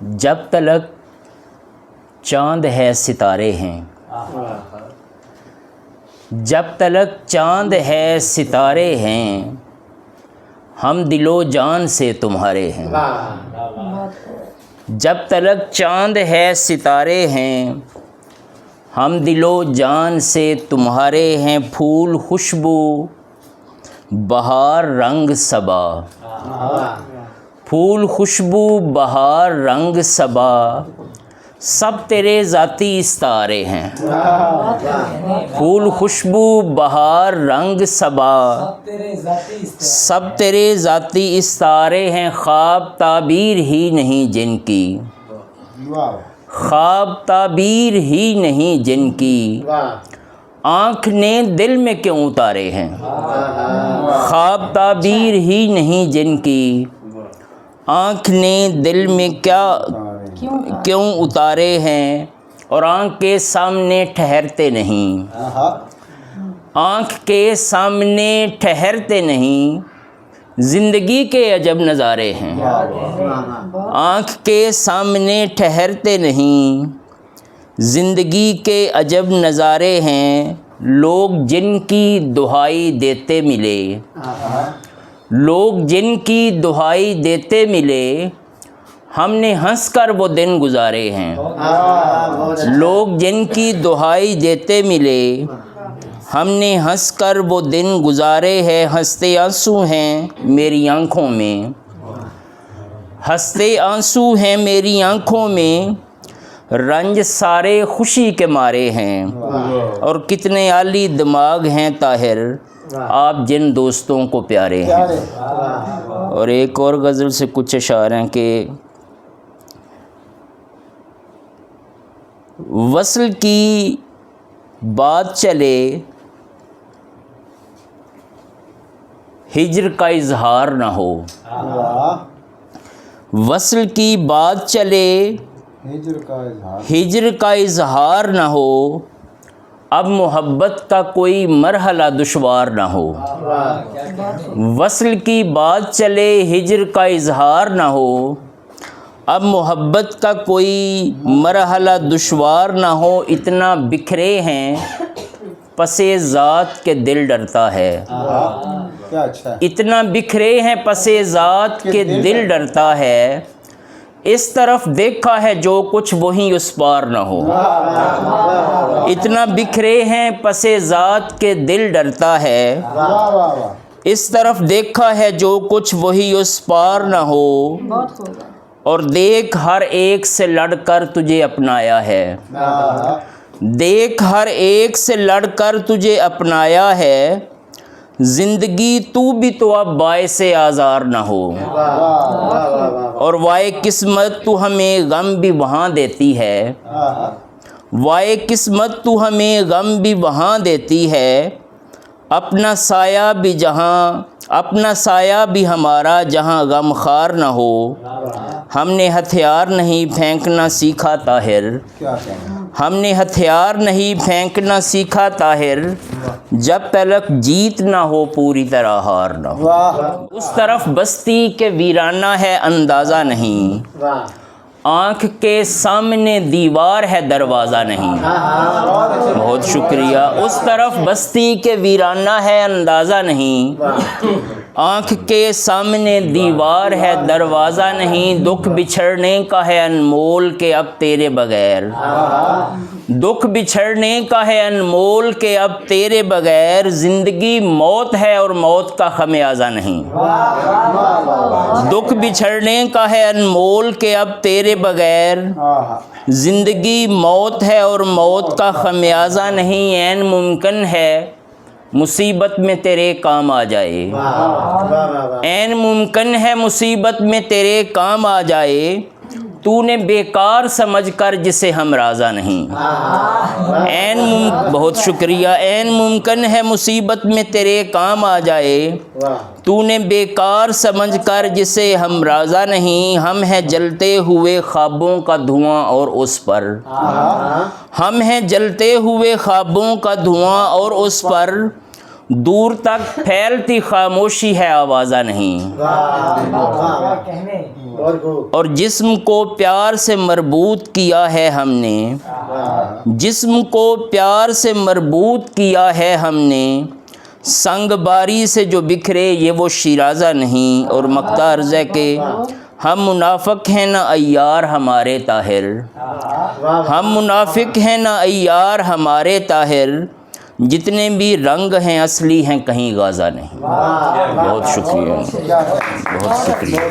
जब तलक चांद है सितारे हैं, जब तलक चांद है सितारे हैं, हम दिलो जान से तुम्हारे हैं। जब तलक चांद है सितारे हैं, हम दिलो जान से तुम्हारे हैं। फूल खुशबू बहार रंग सबा, फूल खुशबू बहार रंग सबा, सब तेरे ज़ाती इस्तारे हैं। फूल खुशबू बहार रंग सबा, सब तेरे ज़ाती इस्तारे हैं। ख्वाब ताबीर ही नहीं जिनकी, ख्वाब ताबीर ही नहीं जिनकी, आँख ने दिल में क्यों उतारे हैं। ख्वाब ताबीर ही नहीं जिनकी, आँख ने दिल में क्यों उतारे हैं। और आँख के सामने ठहरते नहीं, आँख के सामने ठहरते नहीं, ज़िंदगी के अजब नज़ारे हैं। आँख के सामने ठहरते नहीं, ज़िंदगी के अजब नज़ारे हैं। लोग जिनकी दुहाई देते मिले, लोग जिनकी दुहाई देते मिले, हमने हंसकर वो दिन गुजारे हैं। लोग जिनकी दुहाई देते मिले, हमने हंसकर वो दिन गुजारे हैं। हंसते आंसू हैं मेरी आँखों में, हंसते आंसू हैं मेरी आँखों में, रंज सारे खुशी के मारे हैं। और कितने आली दिमाग हैं ताहिर, आप जिन दोस्तों को प्यारे हैं। और एक और गज़ल से कुछ अशार हैं कि वस्ल की बात चले हिज्र का इजहार ना हो, वस्ल की बात चले हिज्र का इजहार ना हो, अब मोहब्बत का कोई मरहला दुश्वार ना हो। वस्ल की बात चले हिज्र का इजहार ना हो, अब मोहब्बत का कोई मरहला दुश्वार ना हो। इतना बिखरे हैं पसे ज़ात के दिल डरता है, इतना बिखरे हैं पसे ज़ात के दिल डरता है। इस तरफ देखा है जो कुछ वही उस पार न हो। इतना बिखरे हैं पसे ज़ात के दिल डरता है, इस तरफ देखा है जो कुछ वही उस पार न हो। और देख हर एक से लड़कर तुझे अपनाया है, देख हर एक से लड़कर तुझे अपनाया है। ज़िंदगी तू भी तो अब बाइसे आज़ार न हो, और वाए किस्मत तू हमें गम भी वहाँ देती है, वाए किस्मत तू हमें गम भी वहाँ देती है। अपना साया भी जहाँ, अपना साया भी हमारा जहाँ गम खार न हो। हमने हथियार नहीं फेंकना सीखा ताहिर, हमने हथियार नहीं फेंकना सीखा ताहिर, जब तलक जीत ना हो पूरी तरह हार ना हो। उस तरफ बस्ती के वीराना है अंदाज़ा नहीं, आँख के सामने दीवार है दरवाज़ा नहीं। बहुत शुक्रिया। उस तरफ बस्ती के वीराना है अंदाज़ा नहीं, आँख के सामने दीवार है दरवाज़ा नहीं। दुख बिछड़ने का है अनमोल के अब तेरे बगैर, दुख बिछड़ने का है अनमोल के अब तेरे बगैर। ज़िंदगी मौत है और मौत का खमियाजा नहीं, दुख बिछड़ने का है अनमोल के अब तेरे बगैर। ज़िंदगी मौत है और मौत का खमियाजा नहीं। ऐन मुमकिन है मुसीबत में तेरे काम आ जाए, ऐन मुमकिन है मुसीबत में तेरे काम आ जाए। तूने बेकार समझकर जिसे हम राज़ा नहीं, बहुत शुक्रिया। ऐन मुमकिन है मुसीबत में तेरे काम आ जाए, तूने बेकार समझकर जिसे हम राज़ा नहीं। हम हैं जलते हुए ख्वाबों का धुआं और उस पर, हम हैं जलते हुए ख्वाबों का धुआं और उस पर। दूर तक फैलती खामोशी है आवाज़ा नहीं। और जिस्म को प्यार से मरबूत किया है हमने, जिस्म को प्यार से मरबूत किया है हमने, संग बारी से जो बिखरे ये वो शिराज़ा नहीं। और मक्ता अर्ज़ है कि हम मुनाफिक हैं ना अय्यार हमारे ताहिर, हम मुनाफिक हैं ना अय्यार हमारे ताहिर, जितने भी रंग हैं असली हैं कहीं गाज़ा नहीं। बहुत शुक्रिया, बहुत शुक्रिया।